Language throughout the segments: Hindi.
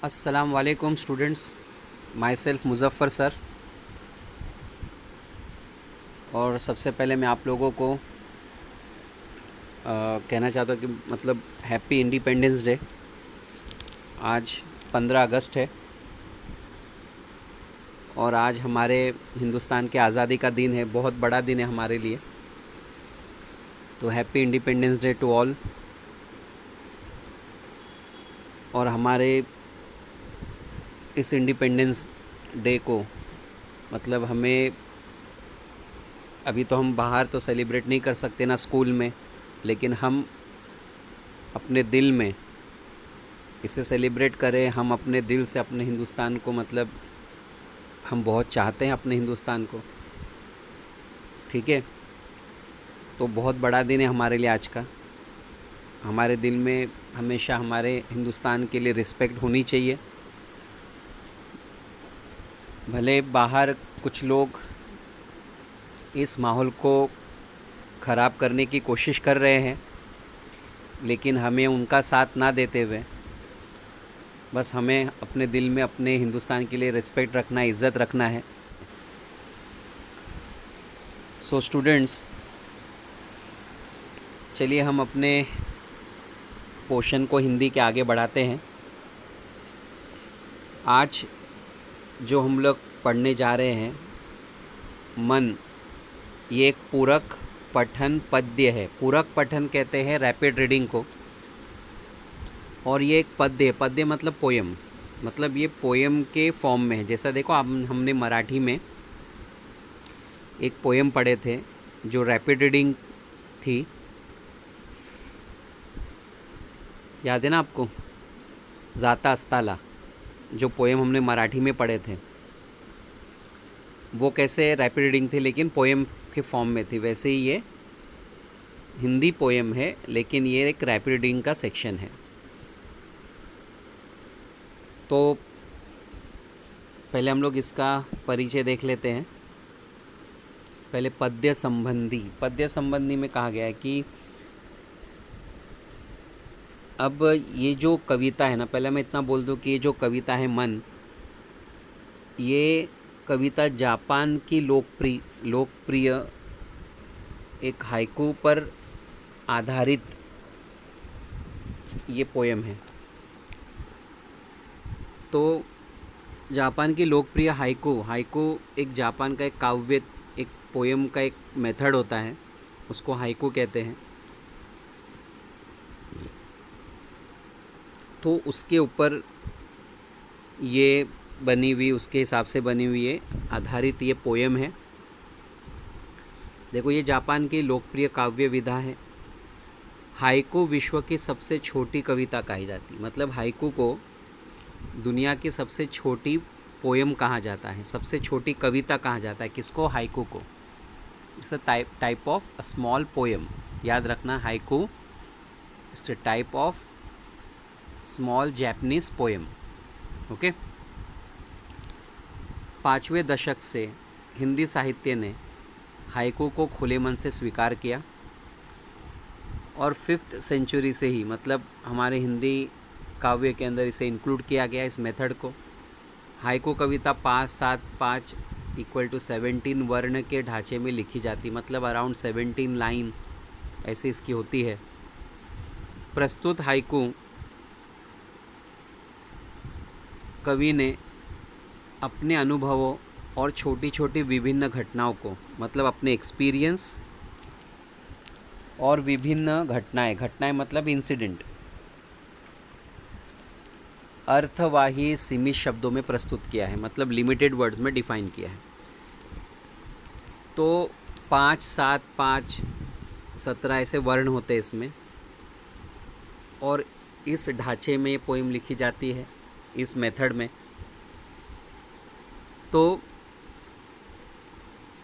अस्सलाम वालेकुम students, my self Muzaffar sir. और सबसे पहले मैं आप लोगों को कहना चाहता हूँ कि मतलब हैप्पी इंडिपेंडेंस डे। आज 15 अगस्त है और आज हमारे हिंदुस्तान के आज़ादी का दिन है, बहुत बड़ा दिन है हमारे लिए। तो happy independence day to all. और हमारे इस इंडिपेंडेंस डे को मतलब हमें अभी तो हम बाहर तो सेलिब्रेट नहीं कर सकते ना स्कूल में, लेकिन हम अपने दिल में इसे सेलिब्रेट करें। हम अपने दिल से अपने हिंदुस्तान को मतलब हम बहुत चाहते हैं अपने हिंदुस्तान को, ठीक है। तो बहुत बड़ा दिन है हमारे लिए आज का। हमारे दिल में हमेशा हमारे हिंदुस्तान के लिए रिस्पेक्ट होनी चाहिए। भले बाहर कुछ लोग इस माहौल को ख़राब करने की कोशिश कर रहे हैं, लेकिन हमें उनका साथ ना देते हुए बस हमें अपने दिल में अपने हिंदुस्तान के लिए रिस्पेक्ट रखना है, इज़्ज़त रखना है। सो स्टूडेंट्स, चलिए हम अपने पोर्शन को हिंदी के आगे बढ़ाते हैं। आज जो हम लोग पढ़ने जा रहे हैं मन, ये एक पूरक पठन पद्य है। पूरक पठन कहते हैं रैपिड रीडिंग को। और ये एक पद्य है। पद्य मतलब पोयम, मतलब ये पोयम के फॉर्म में है। जैसा देखो आप, हमने मराठी में एक पोयम पढ़े थे जो रैपिड रीडिंग थी, याद है ना आपको? जाता अस्ताला, जो पोयम हमने मराठी में पढ़े थे, वो कैसे रैपिड रीडिंग थी लेकिन पोयम के फॉर्म में थी। वैसे ही ये हिंदी पोयम है, लेकिन ये एक रैपिड रीडिंग का सेक्शन है। तो पहले हम लोग इसका परिचय देख लेते हैं। पहले पद्य संबंधी में कहा गया है कि अब ये जो कविता है ना, पहले मैं इतना बोल दूं कि ये जो कविता है मन, ये कविता जापान की लोकप्रिय एक हाइकू पर आधारित ये पोयम है। तो जापान की लोकप्रिय हाइकू एक जापान का एक काव्य, एक पोयम का एक मेथड होता है, उसको हाइकू कहते हैं। तो उसके ऊपर ये बनी हुई, उसके हिसाब से बनी हुई है, आधारित ये पोयम है। देखो, ये जापान की लोकप्रिय काव्य विधा है। हाइकू विश्व की सबसे छोटी कविता कही जाती है। मतलब हाइकू को दुनिया की सबसे छोटी पोयम कहा जाता है, सबसे छोटी कविता कहा जाता है। किसको? हाइकू को। It's a type of a small poem. याद रखना, haiku it's a type of small Japanese poem. Okay. 5वें दशक से हिंदी साहित्य ने हाइकू को खुले मन से स्वीकार किया और 5th सेंचुरी से ही मतलब हमारे हिंदी काव्य के अंदर इसे इंक्लूड किया गया, इस मेथड को। हाइकू कविता 5, 7, 5 = 17 वर्ण के ढांचे में लिखी जाती, मतलब अराउंड 17 लाइन ऐसे इसकी होती है। प्रस्तुत हाइकू कवि ने अपने अनुभवों और छोटी छोटी विभिन्न घटनाओं को, मतलब अपने एक्सपीरियंस और विभिन्न घटनाएं मतलब इंसिडेंट, अर्थवाही सीमित शब्दों में प्रस्तुत किया है, मतलब लिमिटेड वर्ड्स में डिफाइन किया है। तो 5, 7, 5, 17 ऐसे वर्ण होते हैं इसमें, और इस ढांचे में ये पोइम लिखी जाती है, इस मेथड में। तो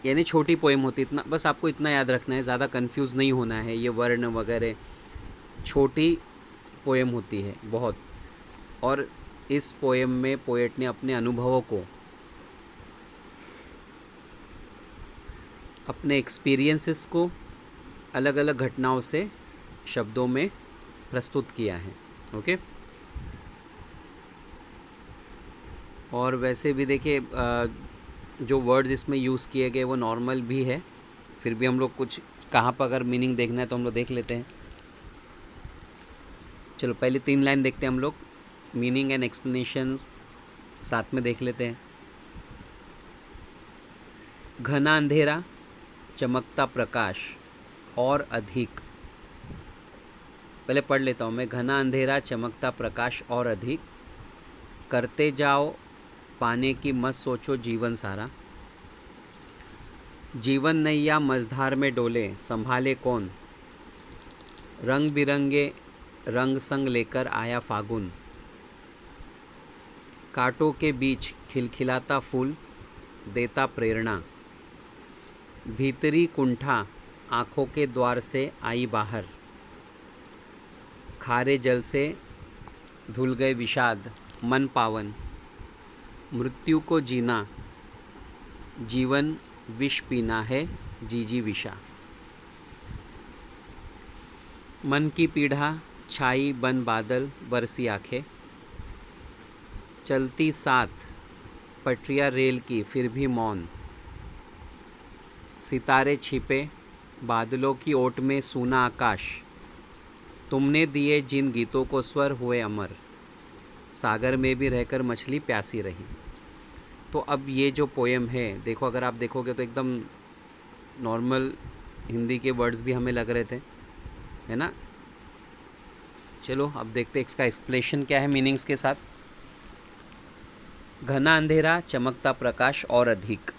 यानी छोटी पोइम होती, इतना बस आपको इतना याद रखना है, ज़्यादा कंफ्यूज नहीं होना है। ये वर्ण वगैरह छोटी पोएम होती है बहुत। और इस पोएम में पोएट ने अपने अनुभवों को, अपने एक्सपीरियंसेस को अलग अलग घटनाओं से शब्दों में प्रस्तुत किया है। ओके। और वैसे भी देखिए जो वर्ड्स इसमें यूज़ किए गए वो नॉर्मल भी है, फिर भी हम लोग कुछ कहाँ पर अगर मीनिंग देखना है तो हम लोग देख लेते हैं। चलो पहले 3 लाइन देखते हैं हम लोग, मीनिंग एंड एक्सप्लेनेशन साथ में देख लेते हैं। घना अंधेरा, चमकता प्रकाश और अधिक। पहले पढ़ लेता हूँ मैं। घना अंधेरा, चमकता प्रकाश और अधिक, करते जाओ पाने की मत सोचो जीवन सारा। जीवन नैया मझधार में डोले, संभाले कौन। रंग बिरंगे रंग संग लेकर आया फागुन। कांटों के बीच खिलखिलाता फूल, देता प्रेरणा। भीतरी कुंठा आँखों के द्वार से आई बाहर। खारे जल से धुल गए विषाद, मन पावन। मृत्यु को जीना, जीवन विष पीना है, जी विषा। मन की पीढ़ा छाई बन बादल, बरसी आंखें। चलती साथ पटरियां रेल की फिर भी मौन। सितारे छिपे बादलों की ओट में, सूना आकाश। तुमने दिए जिन गीतों को स्वर हुए अमर। सागर में भी रहकर मछली प्यासी रही। तो अब ये जो पोएम है, देखो अगर आप देखोगे तो एकदम नॉर्मल हिंदी के वर्ड्स भी हमें लग रहे थे, है ना। चलो अब देखते हैं इसका एक्सप्लेनेशन क्या है मीनिंग्स के साथ। घना अंधेरा, चमकता प्रकाश और अधिक।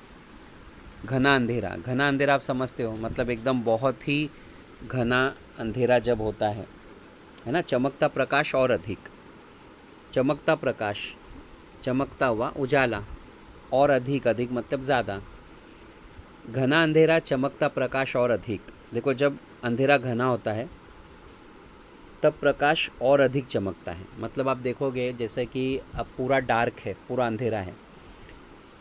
घना अंधेरा, घना अंधेरा आप समझते हो, मतलब एकदम बहुत ही घना अंधेरा जब होता है ना। चमकता प्रकाश और अधिक। चमकता प्रकाश, चमकता हुआ उजाला, और अधिक, अधिक मतलब ज़्यादा। घना अंधेरा, चमकता प्रकाश और अधिक। देखो जब अंधेरा घना होता है तब प्रकाश और अधिक चमकता है। मतलब आप देखोगे जैसे कि अब पूरा डार्क है, पूरा अंधेरा है,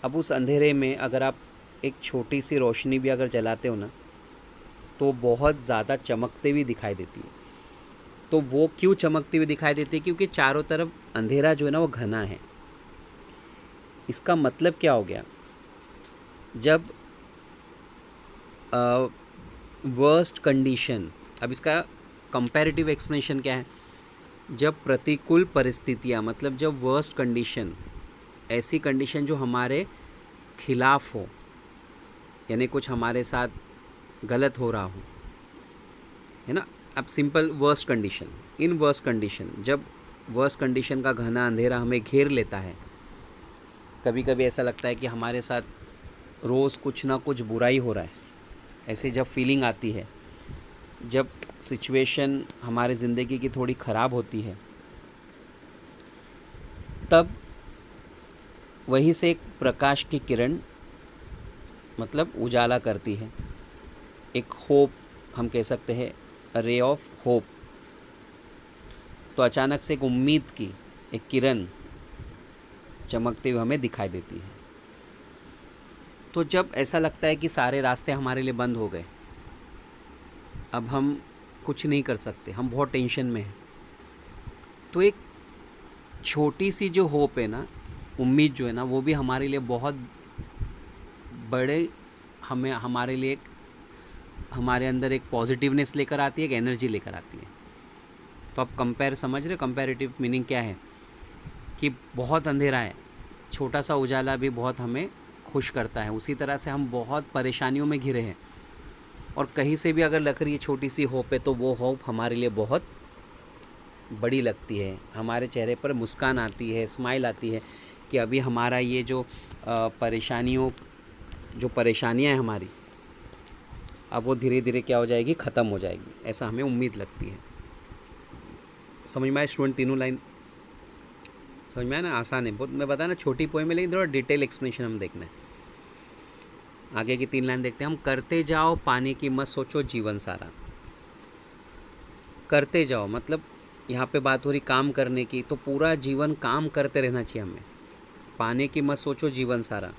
अब उस अंधेरे में अगर आप एक छोटी सी रोशनी भी अगर जलाते हो ना तो बहुत ज़्यादा चमकते हुए दिखाई देती है। तो वो क्यों चमकती हुई दिखाई देती है? क्योंकि चारों तरफ अंधेरा जो है ना वो घना है। इसका मतलब क्या हो गया, जब वर्स्ट कंडीशन, अब इसका कंपैरेटिव एक्सप्लेनेशन क्या है, जब प्रतिकूल परिस्थितियाँ, मतलब जब वर्स्ट कंडीशन, ऐसी कंडीशन जो हमारे खिलाफ हो, यानी कुछ हमारे साथ गलत हो रहा हो, है ना। अब simple worst condition, in worst condition, जब वर्स्ट कंडीशन का घना अंधेरा हमें घेर लेता है, कभी कभी ऐसा लगता है कि हमारे साथ रोज़ कुछ ना कुछ बुराई हो रहा है, ऐसे जब फीलिंग आती है, जब सिचुएशन हमारे ज़िंदगी की थोड़ी ख़राब होती है, तब वहीं से एक प्रकाश की किरण, मतलब उजाला करती है, एक होप हम कह सकते हैं, रे ऑफ होप। तो अचानक से एक उम्मीद की एक किरण चमकते हुए हमें दिखाई देती है। तो जब ऐसा लगता है कि सारे रास्ते हमारे लिए बंद हो गए, अब हम कुछ नहीं कर सकते, हम बहुत टेंशन में हैं, तो एक छोटी सी जो होप है ना, उम्मीद जो है ना, वो भी हमारे लिए बहुत बड़े, हमें हमारे लिए एक, हमारे अंदर एक पॉजिटिवनेस लेकर आती है, एक एनर्जी लेकर आती है। तो आप कंपेयर समझ रहे हो, कंपैरेटिव मीनिंग क्या है कि बहुत अंधेरा है, छोटा सा उजाला भी बहुत हमें खुश करता है। उसी तरह से हम बहुत परेशानियों में घिरे हैं और कहीं से भी अगर लग रही है छोटी सी होप है, तो वो होप हमारे लिए बहुत बड़ी लगती है। हमारे चेहरे पर मुस्कान आती है, स्माइल आती है कि अभी हमारा ये जो परेशानियाँ हैं हमारी, अब वो धीरे धीरे क्या हो जाएगी, ख़त्म हो जाएगी, ऐसा हमें उम्मीद लगती है। समझ में आए स्टूडेंट? तीनों लाइन समझ में आया ना? आसान है बहुत, मैं बताया ना, छोटी पोएम है, लेकिन थोड़ा डिटेल एक्सप्लेनेशन हम देखना है। आगे की 3 लाइन देखते हैं हम। करते जाओ पाने की मत सोचो जीवन सारा। करते जाओ मतलब यहाँ पे बात हो रही काम करने की, तो पूरा जीवन काम करते रहना चाहिए हमें। पाने की मत सोचो जीवन सारा,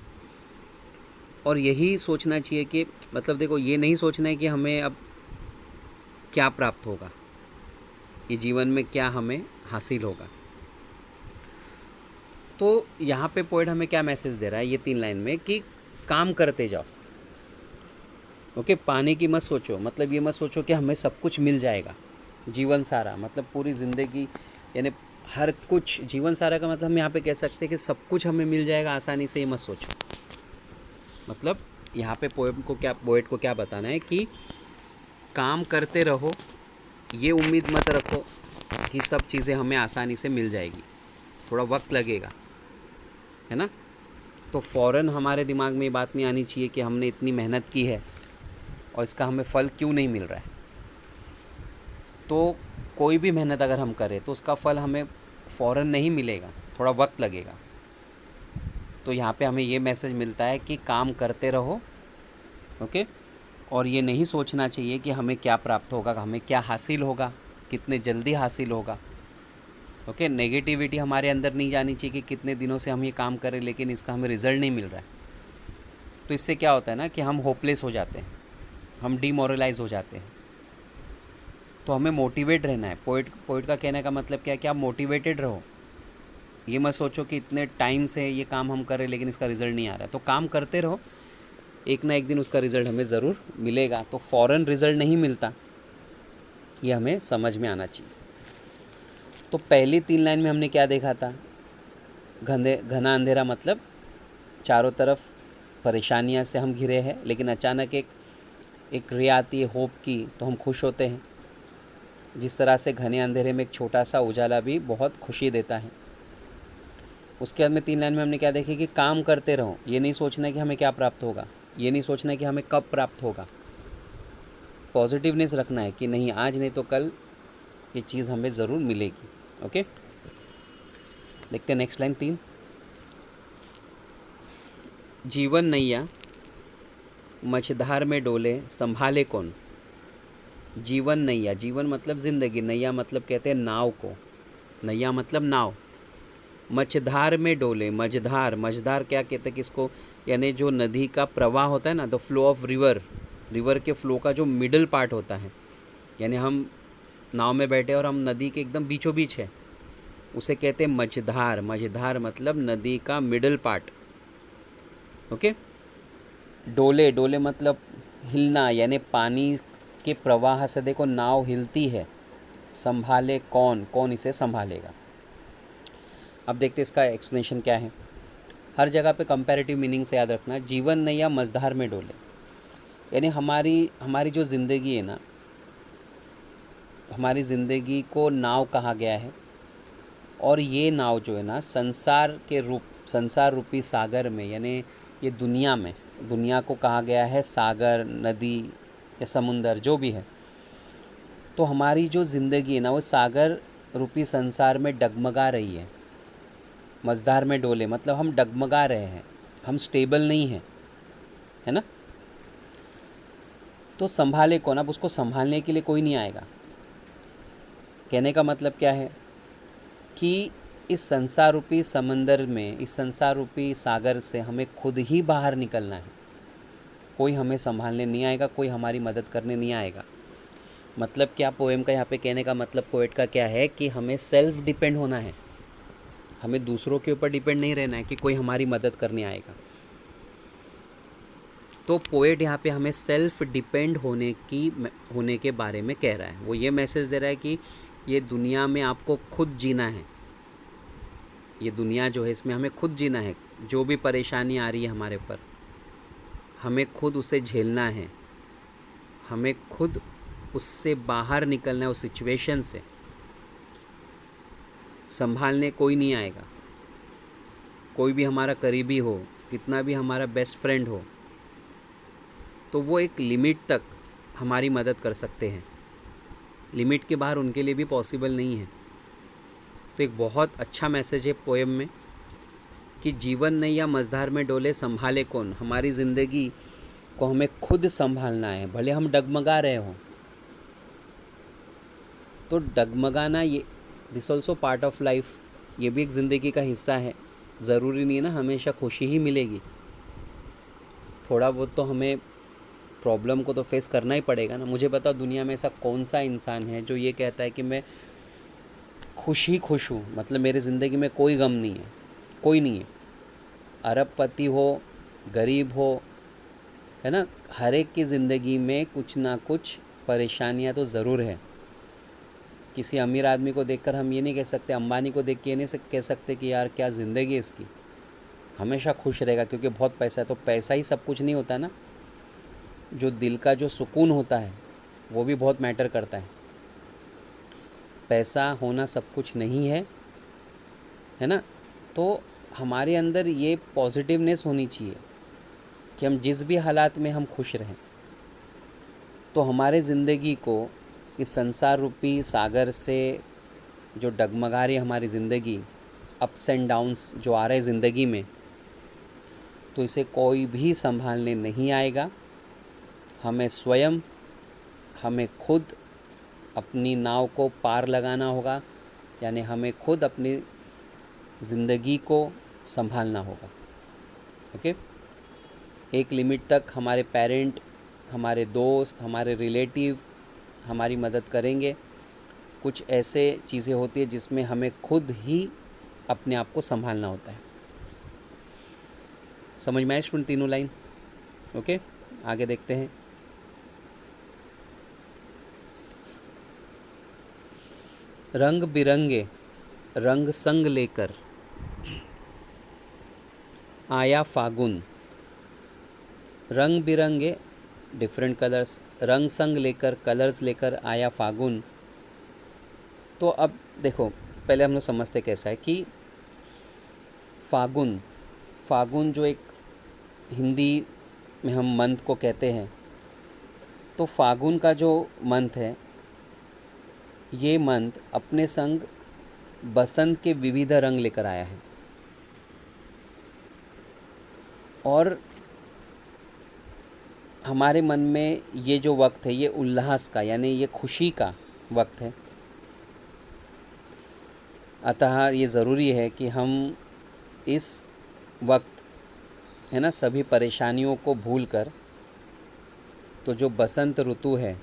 और यही सोचना चाहिए कि, मतलब देखो, ये नहीं सोचना है कि हमें अब क्या प्राप्त होगा, ये जीवन में क्या हमें हासिल होगा। तो यहाँ पे पोएट हमें क्या मैसेज दे रहा है ये 3 लाइन में कि काम करते जाओ। ओके, पाने की मत सोचो, मतलब ये मत सोचो कि हमें सब कुछ मिल जाएगा। जीवन सारा मतलब पूरी ज़िंदगी, यानी हर कुछ, जीवन सारा का मतलब हम यहाँ पे कह सकते हैं कि सब कुछ हमें मिल जाएगा आसानी से, ये मत सोचो। मतलब यहाँ पे पोएट को क्या बताना है कि काम करते रहो, ये उम्मीद मत रखो कि सब चीज़ें हमें आसानी से मिल जाएगी, थोड़ा वक्त लगेगा, है ना। तो फ़ौरन हमारे दिमाग में ये बात नहीं आनी चाहिए कि हमने इतनी मेहनत की है और इसका हमें फल क्यों नहीं मिल रहा है। तो कोई भी मेहनत अगर हम करें तो उसका फल हमें फ़ौरन नहीं मिलेगा, थोड़ा वक्त लगेगा। तो यहाँ पे हमें ये मैसेज मिलता है कि काम करते रहो, ओके। और ये नहीं सोचना चाहिए कि हमें क्या प्राप्त होगा, हमें क्या हासिल होगा, कितने जल्दी हासिल होगा, ओके। नेगेटिविटी हमारे अंदर नहीं जानी चाहिए कि कितने दिनों से हम ये काम करें लेकिन इसका हमें रिज़ल्ट नहीं मिल रहा है। तो इससे क्या होता है ना कि हम होपलेस हो जाते हैं, हम डीमोरलाइज हो जाते हैं। तो हमें मोटिवेट रहना है। पोइट का कहने का मतलब क्या है कि आप मोटिवेटेड रहो, ये मत सोचो कि इतने टाइम से ये काम हम कर रहे लेकिन इसका रिज़ल्ट नहीं आ रहा है। तो काम करते रहो, एक ना एक दिन उसका रिज़ल्ट हमें ज़रूर मिलेगा। तो फ़ौरन रिज़ल्ट नहीं मिलता, ये हमें समझ में आना चाहिए। तो पहली 3 लाइन में हमने क्या देखा था, घना अंधेरा मतलब चारों तरफ परेशानियां से हम घिरे हैं, लेकिन अचानक एक रे आती है होप की, तो हम खुश होते हैं। जिस तरह से घने अंधेरे में एक छोटा सा उजाला भी बहुत खुशी देता है। उसके बाद में 3 लाइन में हमने क्या देखी कि काम करते रहो, ये नहीं सोचना कि हमें क्या प्राप्त होगा, ये नहीं सोचना कि हमें कब प्राप्त होगा। पॉजिटिवनेस रखना है कि नहीं, आज नहीं तो कल ये चीज़ हमें ज़रूर मिलेगी, ओके। देखते हैं नेक्स्ट लाइन 3। जीवन नैया मझधार में डोले संभाले कौन। जीवन नैया, जीवन मतलब ज़िंदगी, नैया मतलब कहते हैं नाव को, नैया मतलब नाव। मझधार में डोले, मझधार क्या कहते हैं किसको, यानी जो नदी का प्रवाह होता है ना, द फ्लो ऑफ रिवर के फ्लो का जो मिडल पार्ट होता है, यानी हम नाव में बैठे और हम नदी के एकदम बीचों बीच है, उसे कहते हैं मझधार मतलब नदी का मिडल पार्ट, ओके। डोले मतलब हिलना, यानी पानी के प्रवाह से देखो नाव हिलती है। संभाले कौन इसे संभालेगा। अब देखते इसका एक्सप्लेनेशन क्या है। हर जगह पे कंपैरेटिव मीनिंग से याद रखना। जीवन नैया मझधार में डोले, यानी हमारी जो ज़िंदगी है ना, हमारी ज़िंदगी को नाव कहा गया है। और ये नाव जो है ना, संसार रूपी सागर में, यानी ये दुनिया को कहा गया है सागर, नदी या समुंदर जो भी है। तो हमारी जो ज़िंदगी है ना, वो सागर रूपी संसार में डगमगा रही है। मझधार में डोले मतलब हम डगमगा रहे हैं, हम स्टेबल नहीं हैं, है ना। तो संभाले कौन, अब उसको संभालने के लिए कोई नहीं आएगा। कहने का मतलब क्या है कि इस संसार रूपी समंदर में, इस संसार रूपी सागर से हमें खुद ही बाहर निकलना है। कोई हमें संभालने नहीं आएगा, कोई हमारी मदद करने नहीं आएगा। मतलब क्या, पोएम का यहाँ पे कहने का मतलब, पोएट का क्या है कि हमें सेल्फ डिपेंड होना है। हमें दूसरों के ऊपर डिपेंड नहीं रहना है कि कोई हमारी मदद करने आएगा। तो पोएट यहाँ पे हमें सेल्फ डिपेंड होने के बारे में कह रहा है। वो ये मैसेज दे रहा है कि ये दुनिया में आपको खुद जीना है। ये दुनिया जो है इसमें हमें खुद जीना है। जो भी परेशानी आ रही है हमारे ऊपर, हमें खुद उसे झेलना है, हमें खुद उससे बाहर निकलना है, उस सिचुएशन से। संभालने कोई नहीं आएगा। कोई भी हमारा करीबी हो, कितना भी हमारा बेस्ट फ्रेंड हो, तो वो एक लिमिट तक हमारी मदद कर सकते हैं। लिमिट के बाहर उनके लिए भी पॉसिबल नहीं है। तो एक बहुत अच्छा मैसेज है पोएम में कि जीवन नैया मझधार में डोले संभाले कौन। हमारी ज़िंदगी को हमें खुद संभालना है, भले हम डगमगा रहे हों। तो डगमगाना, ये this also part of life, ये भी एक ज़िंदगी का हिस्सा है। ज़रूरी नहीं है ना हमेशा खुशी ही मिलेगी। थोड़ा बहुत तो हमें प्रॉब्लम को तो फेस करना ही पड़ेगा ना। मुझे बताओ, दुनिया में ऐसा कौन सा इंसान है जो ये कहता है कि मैं खुश हूँ, मतलब मेरी ज़िंदगी में कोई गम नहीं है। कोई नहीं है, अरबपति हो, गरीब हो, है ना, हर एक की ज़िंदगी में कुछ ना कुछ परेशानियां तो ज़रूर है। किसी अमीर आदमी को देखकर हम ये नहीं कह सकते, अंबानी को देख के ये नहीं कह सकते कि यार क्या ज़िंदगी है इसकी, हमेशा खुश रहेगा क्योंकि बहुत पैसा है। तो पैसा ही सब कुछ नहीं होता ना, जो दिल का जो सुकून होता है वो भी बहुत मैटर करता है। पैसा होना सब कुछ नहीं है ना। तो हमारे अंदर ये पॉजिटिवनेस होनी चाहिए कि हम जिस भी हालात में हम खुश रहें। तो हमारे ज़िंदगी को इस संसार रूपी सागर से जो डगमगा रही है हमारी ज़िंदगी, अप्स एंड डाउन्स जो आ रहे हैं ज़िंदगी में, तो इसे कोई भी संभालने नहीं आएगा। हमें स्वयं, हमें खुद अपनी नाव को पार लगाना होगा, यानी हमें खुद अपनी ज़िंदगी को संभालना होगा। ओके, एक लिमिट तक हमारे पेरेंट, हमारे दोस्त, हमारे रिलेटिव हमारी मदद करेंगे। कुछ ऐसे चीज़ें होती है जिसमें हमें खुद ही अपने आप को संभालना होता है। समझ में आए स्टूडेंट तीनों लाइन? ओके, आगे देखते हैं। रंग बिरंगे रंग संग लेकर आया फागुन। रंग बिरंगे डिफरेंट कलर्स, रंग संग लेकर कलर्स लेकर आया फागुन। तो अब देखो, पहले हम लोग समझते कैसा है कि फागुन, फागुन जो एक हिंदी में हम मंथ को कहते हैं, तो फागुन का जो मंथ है, ये मंथ अपने संग बसंत के विविध रंग लेकर आया है। और हमारे मन में ये जो वक्त है, ये उल्लास का, यानी ये खुशी का वक्त है। अतः ये ज़रूरी है कि हम इस वक्त, है ना, सभी परेशानियों को भूलकर, तो जो बसंत ऋतु है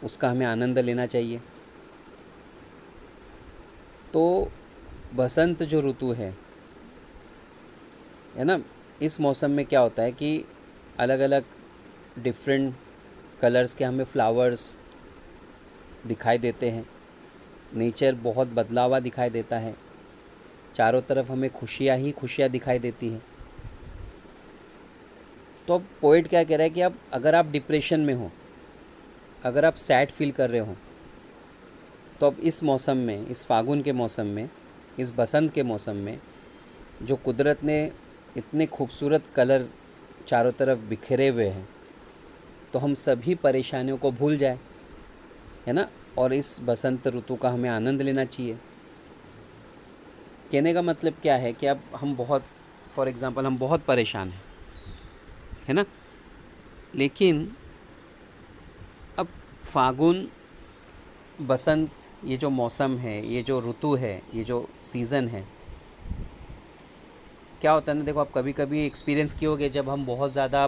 उसका हमें आनंद लेना चाहिए। तो बसंत जो ऋतु है ना, इस मौसम में क्या होता है कि अलग अलग डिफरेंट कलर्स के हमें फ्लावर्स दिखाई देते हैं। नेचर बहुत बदला हुआ दिखाई देता है, चारों तरफ हमें खुशियाँ ही खुशियाँ दिखाई देती हैं। तो अब पोएट क्या कह रहा है कि अब अगर आप डिप्रेशन में हो, अगर आप सैड फील कर रहे हो, तो अब इस मौसम में, इस फागुन के मौसम में, इस बसंत के मौसम में, जो कुदरत ने इतने खूबसूरत कलर चारों तरफ बिखरे हुए हैं, तो हम सभी परेशानियों को भूल जाए, है ना, और इस बसंत ऋतु का हमें आनंद लेना चाहिए। कहने का मतलब क्या है कि अब हम बहुत, फॉर एग्ज़ाम्पल हम बहुत परेशान हैं, है ना, लेकिन अब फागुन, बसंत, ये जो मौसम है, ये जो ऋतु है, ये जो सीज़न है, क्या होता है ना, देखो आप कभी कभी एक्सपीरियंस किए होगे जब हम बहुत ज़्यादा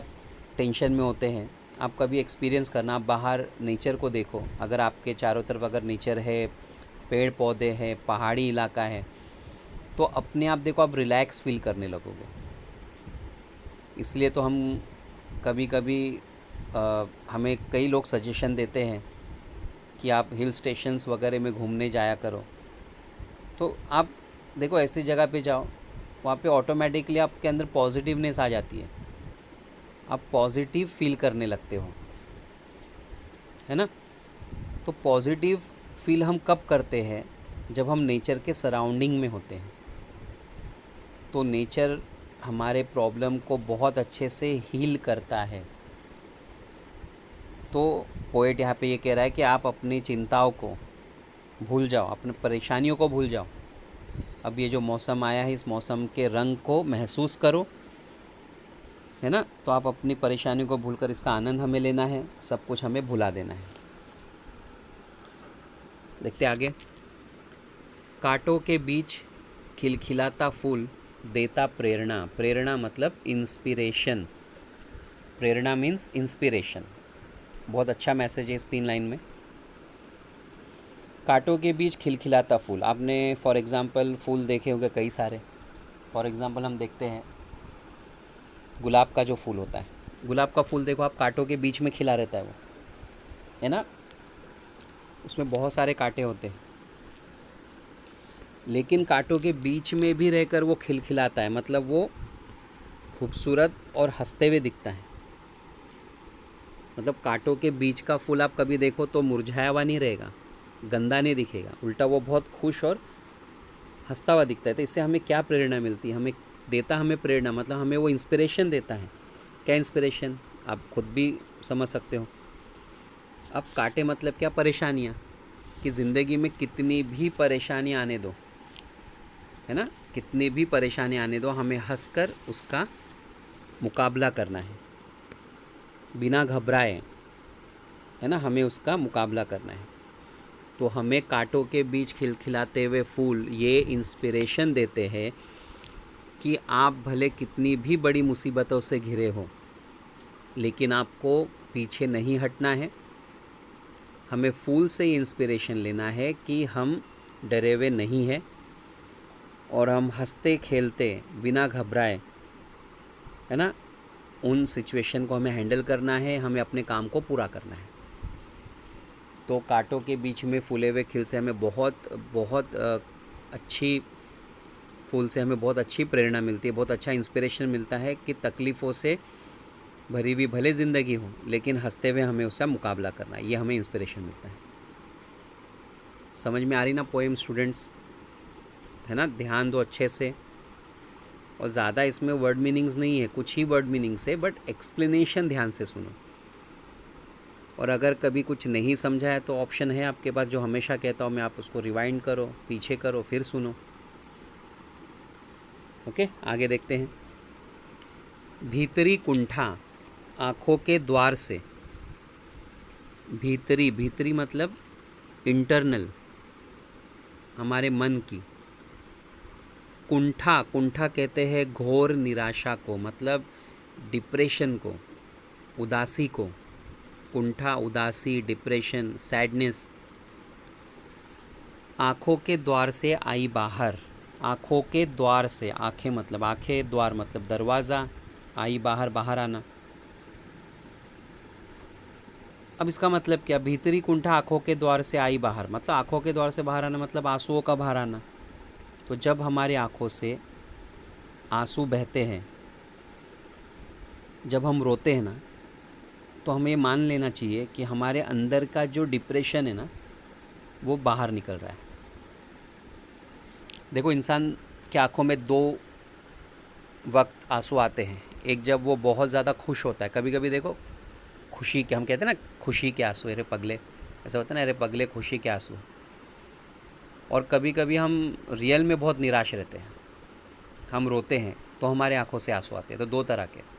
टेंशन में होते हैं। आप कभी एक्सपीरियंस करना, आप बाहर नेचर को देखो, अगर आपके चारों तरफ अगर नेचर है, पेड़ पौधे हैं, पहाड़ी इलाका है, तो अपने आप देखो आप रिलैक्स फील करने लगोगे। इसलिए तो हम कभी कभी हमें कई लोग सजेशन देते हैं कि आप हिल स्टेशंस वगैरह में घूमने जाया करो। तो आप देखो ऐसी जगह पे जाओ, वहाँ पे ऑटोमेटिकली आपके अंदर पॉजिटिवनेस आ जाती है, आप पॉजिटिव फील करने लगते हो, है ना। तो पॉजिटिव फील हम कब करते हैं? जब हम नेचर के सराउंडिंग में होते हैं। तो नेचर हमारे प्रॉब्लम को बहुत अच्छे से हील करता है। तो पोएट यहाँ पे ये कह रहा है कि आप अपनी चिंताओं को भूल जाओ, अपनी परेशानियों को भूल जाओ। अब ये जो मौसम आया है, इस मौसम के रंग को महसूस करो, है ना। तो आप अपनी परेशानियों को भूलकर इसका आनंद हमें लेना है, सब कुछ हमें भुला देना है। देखते आगे। कांटों के बीच खिलखिलाता फूल देता प्रेरणा। प्रेरणा मतलब इंस्पिरेशन। प्रेरणा मीन्स इंस्पिरेशन। बहुत अच्छा मैसेज है इस 3 लाइन में। कांटों के बीच खिलखिलाता फूल, आपने फॉर एग्ज़ाम्पल फूल देखे होंगे कई सारे। फॉर एग्ज़ाम्पल हम देखते हैं गुलाब का जो फूल होता है, गुलाब का फूल देखो आप, कांटों के बीच में खिला रहता है वो, है ना, उसमें बहुत सारे कांटे होते हैं, लेकिन कांटों के बीच में भी रहकर वो खिलखिलाता है, मतलब वो खूबसूरत और हंसते हुए दिखता है। मतलब कांटों के बीच का फूल आप कभी देखो तो मुरझाया हुआ नहीं रहेगा, गंदा नहीं दिखेगा, उल्टा वो बहुत खुश और हंसता हुआ दिखता है। तो इससे हमें क्या प्रेरणा मिलती है, हमें देता, हमें प्रेरणा मतलब हमें वो इंस्पिरेशन देता है। क्या इंस्पिरेशन, आप खुद भी समझ सकते हो। अब कांटे मतलब क्या, परेशानियाँ, कि ज़िंदगी में कितनी भी परेशानियाँ आने दो, है ना, कितनी भी परेशानी आने दो, हमें हंसकर उसका मुकाबला करना है, बिना घबराए, है ना, हमें उसका मुकाबला करना है। तो हमें कांटों के बीच खिलखिलाते हुए फूल ये इंस्पिरेशन देते हैं कि आप भले कितनी भी बड़ी मुसीबतों से घिरे हो, लेकिन आपको पीछे नहीं हटना है। हमें फूल से इंस्पिरेशन लेना है कि हम डरे हुए नहीं हैं और हम हंसते खेलते बिना घबराए, है ना, उन सिचुएशन को हमें हैंडल करना है, हमें अपने काम को पूरा करना है। तो कांटों के बीच में फूले हुए खिल से हमें बहुत बहुत अच्छी फूल से हमें बहुत अच्छी प्रेरणा मिलती है, बहुत अच्छा इंस्पिरेशन मिलता है कि तकलीफ़ों से भरी हुई भले ज़िंदगी हो, लेकिन हंसते हुए हमें उसका मुकाबला करना है, ये हमें इंस्पिरेशन मिलता है। समझ में आ रही ना पोएम स्टूडेंट्स, है ना, ध्यान दो अच्छे से। और ज़्यादा इसमें वर्ड मीनिंग्स नहीं है, कुछ ही वर्ड मीनिंग्स है, बट एक्सप्लेनेशन ध्यान से सुनो। और अगर कभी कुछ नहीं समझा है तो ऑप्शन है आपके पास, जो हमेशा कहता हूँ मैं, आप उसको रिवाइंड करो, पीछे करो, फिर सुनो। ओके, आगे देखते हैं। भीतरी कुंठा, आँखों के द्वार से, भीतरी, भीतरी मतलब इंटरनल, हमारे मन की। कुंठा, कुंठा कहते हैं घोर निराशा को, मतलब डिप्रेशन को, उदासी को। कुंठा, उदासी, डिप्रेशन, सैडनेस। आँखों के द्वार से आई बाहर, आँखों के द्वार से, आँखें मतलब आँखें, द्वार मतलब दरवाज़ा, आई बाहर, बाहर आना। अब इसका मतलब क्या, भीतरी कुंठा आँखों के द्वार से आई बाहर, मतलब आँखों के द्वार से बाहर आना मतलब आंसुओं का बाहर आना। तो जब हमारे आँखों से आंसू बहते हैं, जब हम रोते हैं ना, तो हमें मान लेना चाहिए कि हमारे अंदर का जो डिप्रेशन है ना, वो बाहर निकल रहा है। देखो, इंसान की आंखों में दो वक्त आंसू आते हैं। एक जब वो बहुत ज़्यादा खुश होता है, कभी कभी देखो खुशी के, हम कहते हैं ना खुशी के आंसू, अरे पगले, ऐसा होता है ना, अरे पगले खुशी के आंसू। और कभी कभी हम रियल में बहुत निराश रहते हैं, हम रोते हैं तो हमारे आंखों से आंसू आते हैं। तो दो तरह के,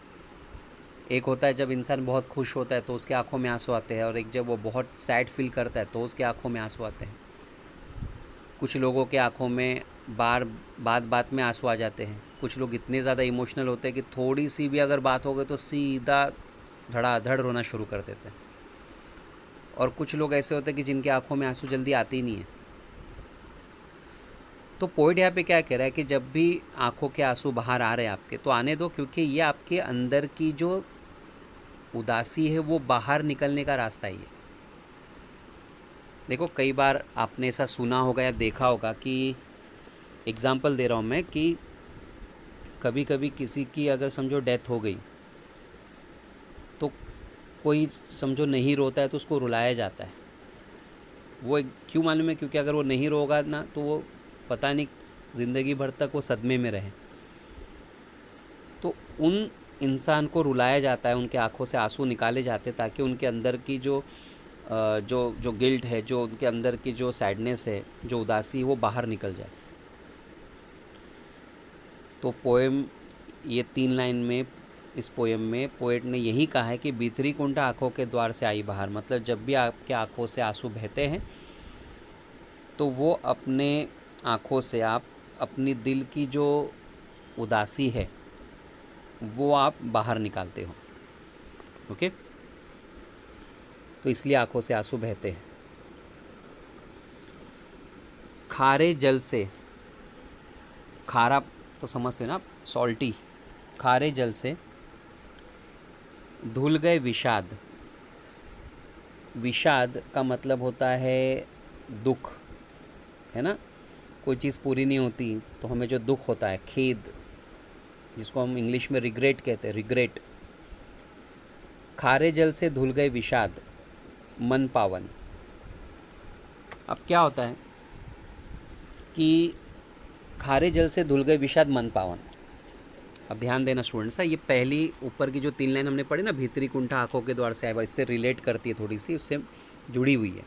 एक होता है जब इंसान बहुत खुश होता है तो उसके आंखों में आंसू आते हैं, और एक जब वो बहुत सैड फील करता है तो उसके आंखों में आंसू आते हैं। कुछ लोगों के आंखों में बात बात में आंसू आ जाते हैं। कुछ लोग इतने ज़्यादा इमोशनल होते हैं कि थोड़ी सी भी अगर बात हो गई तो सीधा धड़ाधड़ रोना शुरू कर देते हैं। और कुछ लोग ऐसे होते हैं कि जिनकी आंखों में आंसू जल्दी आते ही नहीं है। तो पोइट यहाँ पे क्या कह रहा है कि जब भी आंखों के आंसू बाहर आ रहे हैं आपके, तो आने दो, क्योंकि ये आपके अंदर की जो उदासी है वो बाहर निकलने का रास्ता ही है। देखो, कई बार आपने ऐसा सुना होगा या देखा होगा कि, एग्ज़ाम्पल दे रहा हूँ मैं, कि कभी कभी किसी की अगर समझो डेथ हो गई, तो कोई समझो नहीं रोता है तो उसको रुलाया जाता है। वो क्यों मालूम है, क्योंकि अगर वो नहीं रोगा ना तो वो पता नहीं ज़िंदगी भर तक वो सदमे में रहे। तो उन इंसान को रुलाया जाता है, उनके आंखों से आंसू निकाले जाते हैं, ताकि उनके अंदर की जो जो गिल्ट है, जो उनके अंदर की जो सैडनेस है, जो उदासी है, वो बाहर निकल जाए। तो पोएम, ये 3 लाइन में, इस पोएम में पोएट ने यही कहा है कि भीतरी कुंठा आँखों के द्वार से आई बाहर, मतलब जब भी आपके आँखों से आंसू बहते हैं तो वो अपने आँखों से आप अपनी दिल की जो उदासी है वो आप बाहर निकालते हो। ओके, तो इसलिए आंखों से आंसू बहते हैं। खारे जल से, खारा तो समझते हैं ना आप, सॉल्टी, खारे जल से धुल गए विषाद। विषाद का मतलब होता है दुख, है ना। कोई चीज़ पूरी नहीं होती तो हमें जो दुख होता है, खेद, जिसको हम इंग्लिश में रिग्रेट कहते हैं, रिग्रेट। खारे जल से धुल गए विषाद मन पावन। अब क्या होता है कि खारे जल से धुल गए विषाद मन पावन। अब ध्यान देना स्टूडेंट्स, ये पहली ऊपर की जो 3 लाइन हमने पढ़ी ना, भीतरी कुंठा आंखों के द्वार से आया, इससे रिलेट करती है, थोड़ी सी उससे जुड़ी हुई है।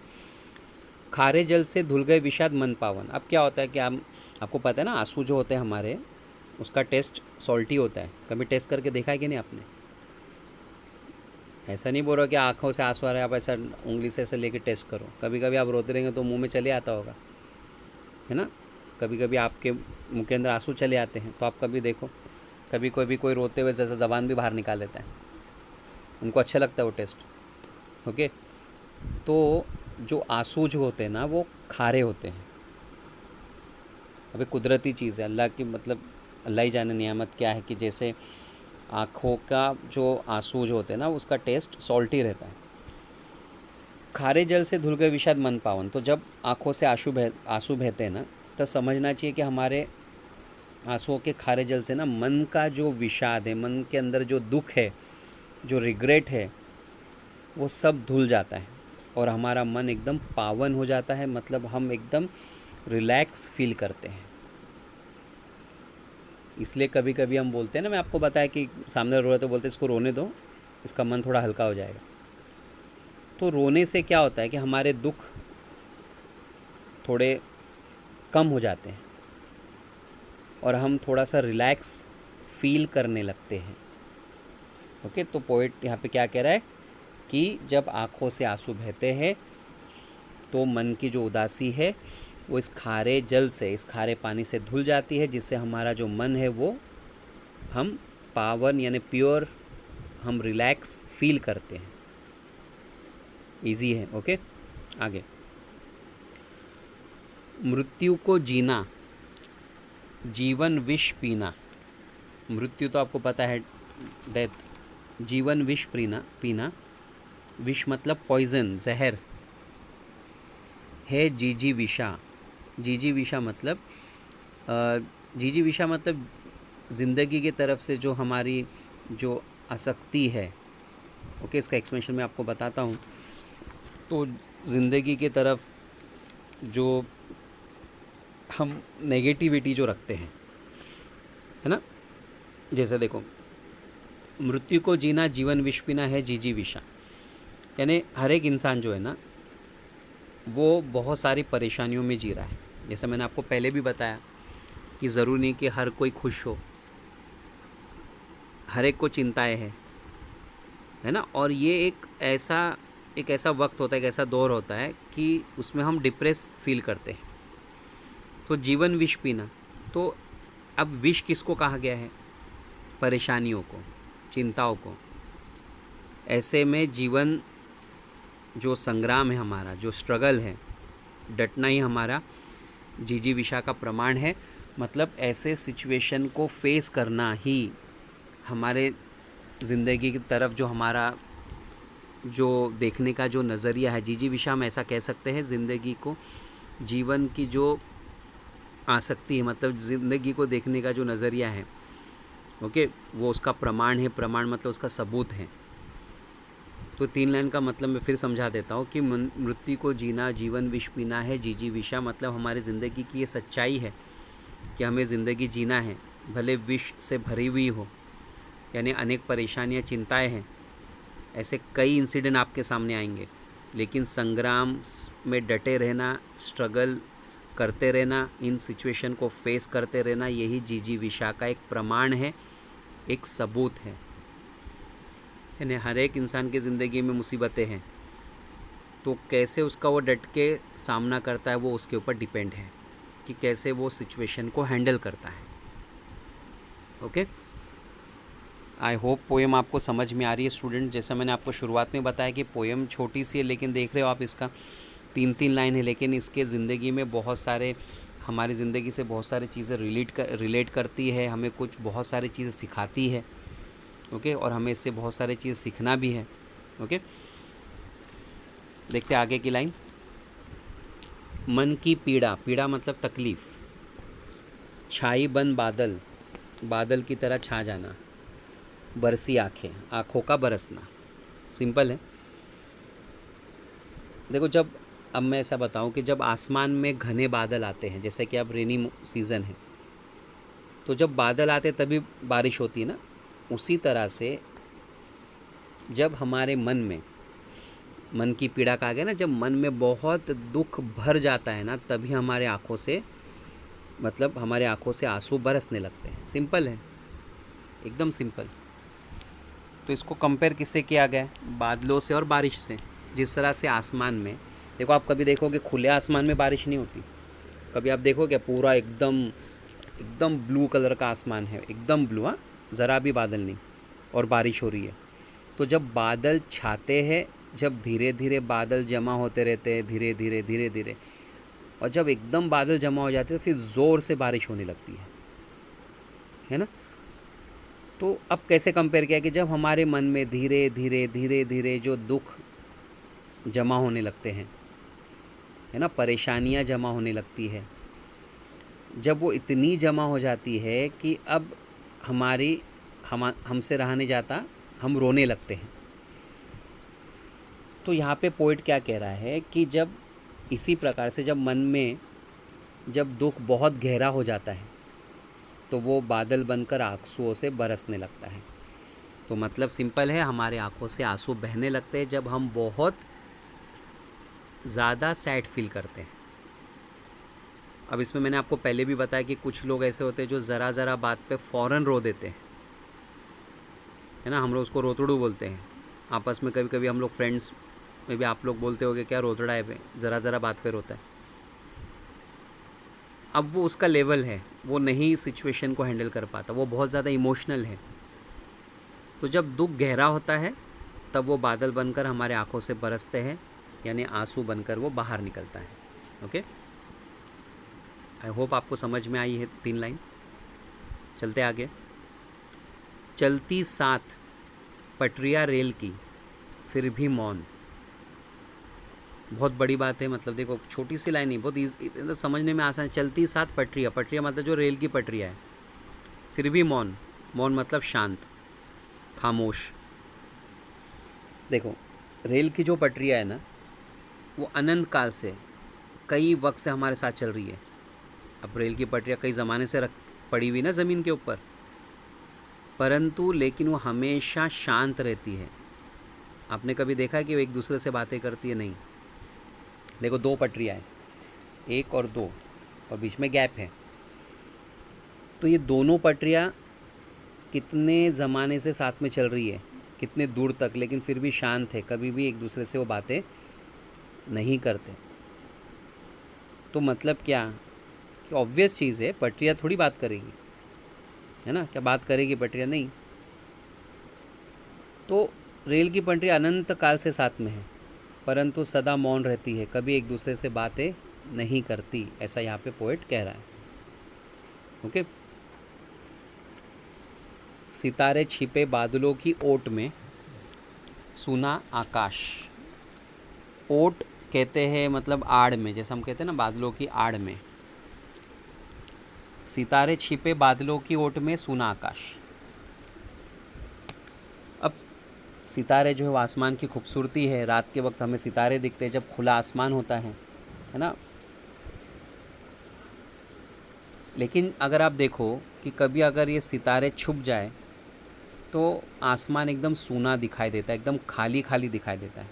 खारे जल से धुल गए विषाद मन पावन। अब क्या होता है कि आपको पता है ना, आंसू जो होते हैं हमारे, उसका टेस्ट सॉल्टी होता है। कभी टेस्ट करके देखा है कि नहीं आपने? ऐसा नहीं बोल रहा कि आंखों से आंसू आ रहा है, आप ऐसा उंगली से ऐसे लेके टेस्ट करो। कभी कभी आप रोते रहेंगे तो मुंह में चले आता होगा, है ना। कभी कभी आपके मुंह के अंदर आंसू चले आते हैं, तो आप कभी देखो, कभी कोई रोते हुए जैसा ज़बान भी बाहर निकाल लेता है, उनको अच्छा लगता है वो टेस्ट। ओके, तो जो आंसू जो होते हैं ना, वो खारे होते हैं। अभी कुदरती चीज़ है, अल्लाह की, मतलब अल्लाह ही जाने नियामत क्या है कि जैसे आँखों का जो आंसू जो होते हैं ना, उसका टेस्ट सॉल्टी रहता है। खारे जल से धुल गए विषाद मन पावन। तो जब आँखों से आंसू बहते हैं ना, तो समझना चाहिए कि हमारे आंसुओं के खारे जल से ना मन का जो विषाद है, मन के अंदर जो दुख है, जो रिग्रेट है, वो सब धुल जाता है और हमारा मन एकदम पावन हो जाता है। मतलब हम एकदम रिलैक्स फील करते हैं। इसलिए कभी कभी हम बोलते हैं ना, मैं आपको बताया कि सामने रो रहे तो बोलते इसको रोने दो, इसका मन थोड़ा हल्का हो जाएगा। तो रोने से क्या होता है कि हमारे दुख थोड़े कम हो जाते हैं और हम थोड़ा सा रिलैक्स फील करने लगते हैं। ओके, तो पोएट यहाँ पे क्या कह रहा है कि जब आँखों से आंसू बहते हैं तो मन की जो उदासी है वो इस खारे जल से, इस खारे पानी से धुल जाती है, जिससे हमारा जो मन है वो हम पावन यानी प्योर, हम रिलैक्स फील करते हैं। इजी है। ओके, आगे। मृत्यु को जीना, जीवन विष पीना। मृत्यु तो आपको पता है, डेथ। जीवन विष पीना, विष मतलब पॉइजन, जहर है। जीजी विषा, जीजी विषा मतलब जीजी विषा मतलब ज़िंदगी की तरफ से जो हमारी जो आसक्ति है। ओके, इसका एक्सप्लेनेशन मैं आपको बताता हूँ। तो ज़िंदगी की तरफ जो हम नेगेटिविटी जो रखते हैं, है ना। जैसे देखो, मृत्यु को जीना, जीवन विष पीना है जीजी विषा। यानी हर एक इंसान जो है ना, वो बहुत सारी परेशानियों में जी रहा है। जैसा मैंने आपको पहले भी बताया कि ज़रूरी नहीं कि हर कोई खुश हो, हर एक को चिंताएं हैं, है ना। और ये एक ऐसा वक्त होता है, एक ऐसा दौर होता है कि उसमें हम डिप्रेस फील करते हैं। तो जीवन विष पीना, तो अब विष किसको कहा गया है? परेशानियों को, चिंताओं को। ऐसे में जीवन जो संग्राम है हमारा, जो स्ट्रगल है, डटना ही हमारा जीजी विषा का प्रमाण है। मतलब ऐसे सिचुएशन को फेस करना ही हमारे ज़िंदगी की तरफ जो हमारा जो देखने का जो नज़रिया है, जीजी विषा हम ऐसा कह सकते हैं। ज़िंदगी को, जीवन की जो आसक्ति है, मतलब ज़िंदगी को देखने का जो नज़रिया है, ओके, वो उसका प्रमाण है। प्रमाण मतलब उसका सबूत है। तो 3 लाइन का मतलब मैं फिर समझा देता हूँ कि मृत्यु को जीना, जीवन विष पीना है जीजी विषा। मतलब हमारी ज़िंदगी की ये सच्चाई है कि हमें ज़िंदगी जीना है, भले विष से भरी हुई हो, यानी अनेक परेशानियाँ, चिंताएं हैं। ऐसे कई इंसिडेंट आपके सामने आएंगे, लेकिन संग्राम में डटे रहना, स्ट्रगल करते रहना, इन सिचुएशन को फेस करते रहना, यही जीजी विषा का एक प्रमाण है, एक सबूत है। यानी हर एक इंसान की ज़िंदगी में मुसीबतें हैं, तो कैसे उसका वो डट के सामना करता है, वो उसके ऊपर डिपेंड है कि कैसे वो सिचुएशन को हैंडल करता है। ओके, आई होप पोएम आपको समझ में आ रही है स्टूडेंट। जैसा मैंने आपको शुरुआत में बताया कि पोएम छोटी सी है, लेकिन देख रहे हो आप इसका तीन तीन लाइन है, लेकिन इसके ज़िंदगी में बहुत सारे, हमारी ज़िंदगी से बहुत सारी चीज़ें रिलेट करती है, हमें कुछ बहुत सारी चीज़ें सिखाती है। ओके, और हमें इससे बहुत सारी चीज़ सीखना भी है। ओके, देखते हैं आगे की लाइन। मन की पीड़ा, पीड़ा मतलब तकलीफ़। छाई बन बादल, बादल की तरह छा जाना। बरसी आँखें, आँखों का बरसना। सिंपल है। देखो, जब, अब मैं ऐसा बताऊं कि जब आसमान में घने बादल आते हैं, जैसे कि अब रेनी सीज़न है, तो जब बादल आते तभी बारिश होती है ना। उसी तरह से जब हमारे मन में, मन की पीड़ा कहा गया ना, जब मन में बहुत दुख भर जाता है ना, तभी हमारे आँखों से, मतलब हमारे आँखों से आंसू बरसने लगते हैं। सिंपल है, एकदम सिंपल। तो इसको कंपेयर किससे किया गया है? बादलों से और बारिश से। जिस तरह से आसमान में, देखो आप कभी देखोगे खुले आसमान में बारिश नहीं होती। कभी आप देखोगे पूरा एकदम एकदम ब्लू कलर का आसमान है, एकदम ब्लू, हाँ, ज़रा भी बादल नहीं, और बारिश हो रही है। तो जब बादल छाते हैं, जब धीरे धीरे बादल जमा होते रहते हैं, धीरे धीरे धीरे धीरे, और जब एकदम बादल जमा हो जाते हैं, फिर ज़ोर से बारिश होने लगती है ना। तो अब कैसे कंपेयर किया कि जब हमारे मन में धीरे धीरे धीरे धीरे जो दुख जमा होने लगते हैं, है ना, परेशानियां जमा होने लगती है, जब वो इतनी जमा हो जाती है कि अब हमसे रहा नहीं जाता, हम रोने लगते हैं। तो यहाँ पे पोइट क्या कह रहा है कि जब इसी प्रकार से जब मन में जब दुख बहुत गहरा हो जाता है, तो वो बादल बनकर आंसुओं से बरसने लगता है। तो मतलब सिंपल है, हमारे आंखों से आंसू बहने लगते हैं जब हम बहुत ज़्यादा सैड फील करते हैं। अब इसमें मैंने आपको पहले भी बताया कि कुछ लोग ऐसे होते हैं जो ज़रा ज़रा बात पे फ़ौरन रो देते हैं, है ना। हम लोग उसको रोतड़ू बोलते हैं आपस में। कभी कभी हम लोग फ्रेंड्स में भी आप लोग बोलते होगे, क्या रोतड़ा है, पे ज़रा ज़रा बात पे रोता है। अब वो उसका लेवल है, वो नहीं सिचुएशन को हैंडल कर पाता, वो बहुत ज़्यादा इमोशनल है। तो जब दुख गहरा होता है, तब वो बादल बनकर हमारे आंखों से बरसते हैं, यानी आंसू बनकर वो बाहर निकलता है। ओके, आई होप आपको समझ में आई है 3 लाइन। चलते आगे। चलती साथ पटरियाँ रेल की, फिर भी मौन। बहुत बड़ी बात है, मतलब देखो छोटी सी लाइन ही, बहुत ईजी, समझने में आसान है। चलती साथ पटरियाँ, पटरियाँ मतलब जो रेल की पटरियाँ है, फिर भी मौन, मौन मतलब शांत, खामोश। देखो, रेल की जो पटरियाँ है ना, वो अनंत काल से, कई वक्त से हमारे साथ चल रही है। अब रेल की पटरियाँ कई ज़माने से पड़ी हुई ना ज़मीन के ऊपर, परंतु लेकिन वो हमेशा शांत रहती है। आपने कभी देखा है कि वो एक दूसरे से बातें करती है? नहीं। देखो, 2 पटरियाँ हैं, 1 और 2, और बीच में गैप है। तो ये दोनों पटरियाँ कितने ज़माने से साथ में चल रही है, कितने दूर तक, लेकिन फिर भी शांत है, कभी भी एक दूसरे से वो बातें नहीं करते। तो मतलब क्या कि ऑब्वियस चीज़ है, पटरियाँ थोड़ी बात करेगी, है ना। क्या बात करेगी पटरियाँ? नहीं। तो रेल की पटरियाँ अनंत काल से साथ में है, परंतु सदा मौन रहती है, कभी एक दूसरे से बातें नहीं करती, ऐसा यहाँ पे पोएट कह रहा है। ओके। सितारे छिपे बादलों की ओट में, सुना आकाश। ओट कहते हैं मतलब आड़ में, जैसे हम कहते हैं ना बादलों की आड़ में। सितारे छिपे बादलों की ओट में, सुना आकाश। अब सितारे जो है वो आसमान की खूबसूरती है। रात के वक्त हमें सितारे दिखते हैं जब खुला आसमान होता है ना। लेकिन अगर आप देखो कि कभी अगर ये सितारे छुप जाए, तो आसमान एकदम सूना दिखाई देता है, एकदम खाली खाली दिखाई देता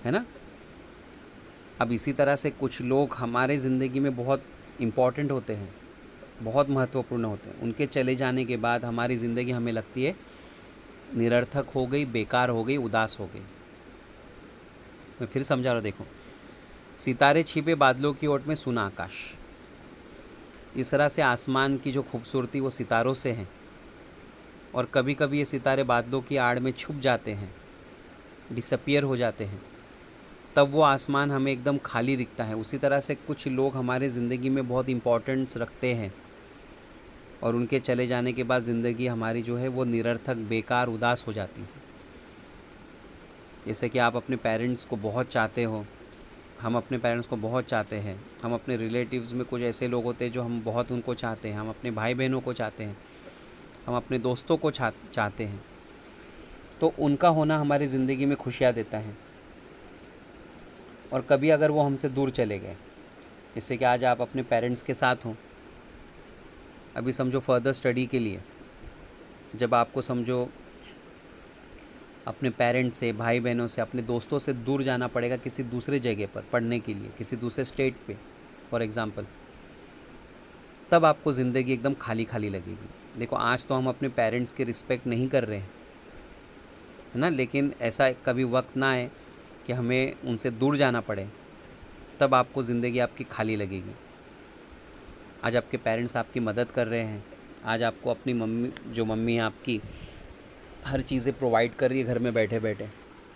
है ना। अब इसी तरह से कुछ लोग हमारे ज़िंदगी में बहुत इम्पॉर्टेंट होते हैं, बहुत महत्वपूर्ण होते हैं। उनके चले जाने के बाद हमारी ज़िंदगी हमें लगती है निरर्थक हो गई, बेकार हो गई, उदास हो गई। मैं फिर समझा रहा हूँ, देखो, सितारे छिपे बादलों की ओट में, सुना आकाश। इस तरह से आसमान की जो खूबसूरती वो सितारों से है, और कभी कभी ये सितारे बादलों की आड़ में छुप जाते हैं, डिसअपियर हो जाते हैं, तब वो आसमान हमें एकदम खाली दिखता है। उसी तरह से कुछ लोग हमारे ज़िंदगी में बहुत इम्पोर्टेंस रखते हैं और उनके चले जाने के बाद ज़िंदगी हमारी जो है वो निरर्थक, बेकार, उदास हो जाती है। जैसे कि आप अपने पेरेंट्स को बहुत चाहते हो, हम अपने पेरेंट्स को बहुत चाहते हैं, हम अपने रिलेटिव्स में कुछ ऐसे लोग होते हैं जो हम बहुत उनको चाहते हैं, हम अपने भाई बहनों को चाहते हैं, हम अपने दोस्तों को चाहते हैं, तो उनका होना हमारी ज़िंदगी में खुशियाँ देता है। और कभी अगर वो हमसे दूर चले गए, जैसे कि आज आप अपने पेरेंट्स के साथ हों, अभी समझो फर्दर स्टडी के लिए जब आपको समझो अपने पेरेंट्स से, भाई बहनों से, अपने दोस्तों से दूर जाना पड़ेगा किसी दूसरे जगह पर पढ़ने के लिए, किसी दूसरे स्टेट पे फॉर एग्ज़ाम्पल, तब आपको ज़िंदगी एकदम खाली खाली लगेगी। देखो आज तो हम अपने पेरेंट्स की रिस्पेक्ट नहीं कर रहे हैं, है ना, लेकिन ऐसा कभी वक्त ना आए कि हमें उनसे दूर जाना पड़े, तब आपको ज़िंदगी आपकी खाली लगेगी। आज आपके पेरेंट्स आपकी मदद कर रहे हैं, आज आपको अपनी मम्मी है आपकी, हर चीज़ें प्रोवाइड कर रही है घर में बैठे बैठे,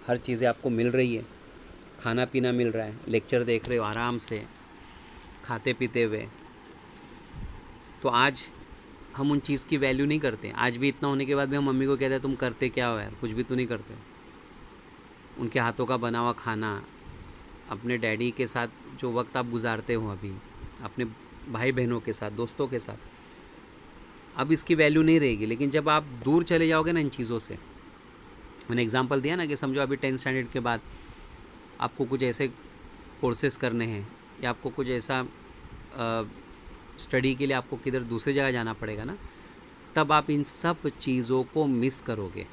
हर चीज़ें आपको मिल रही है, खाना पीना मिल रहा है, लेक्चर देख रहे हो आराम से खाते पीते हुए, तो आज हम उन चीज़ की वैल्यू नहीं करते। आज भी इतना होने के बाद भी हम मम्मी को कहते हैं तुम करते क्या हो यार, कुछ भी तो नहीं करते। उनके हाथों का बना हुआ खाना, अपने डैडी के साथ जो वक्त आप गुजारते हो अभी, अपने भाई बहनों के साथ, दोस्तों के साथ, अब इसकी वैल्यू नहीं रहेगी। लेकिन जब आप दूर चले जाओगे ना इन चीज़ों से, मैंने एग्जांपल दिया ना कि समझो अभी 10th स्टैंडर्ड के बाद आपको कुछ ऐसे कोर्सेज करने हैं या आपको कुछ ऐसा स्टडी के लिए आपको किधर दूसरी जगह जाना पड़ेगा ना, तब आप इन सब चीज़ों को मिस करोगे।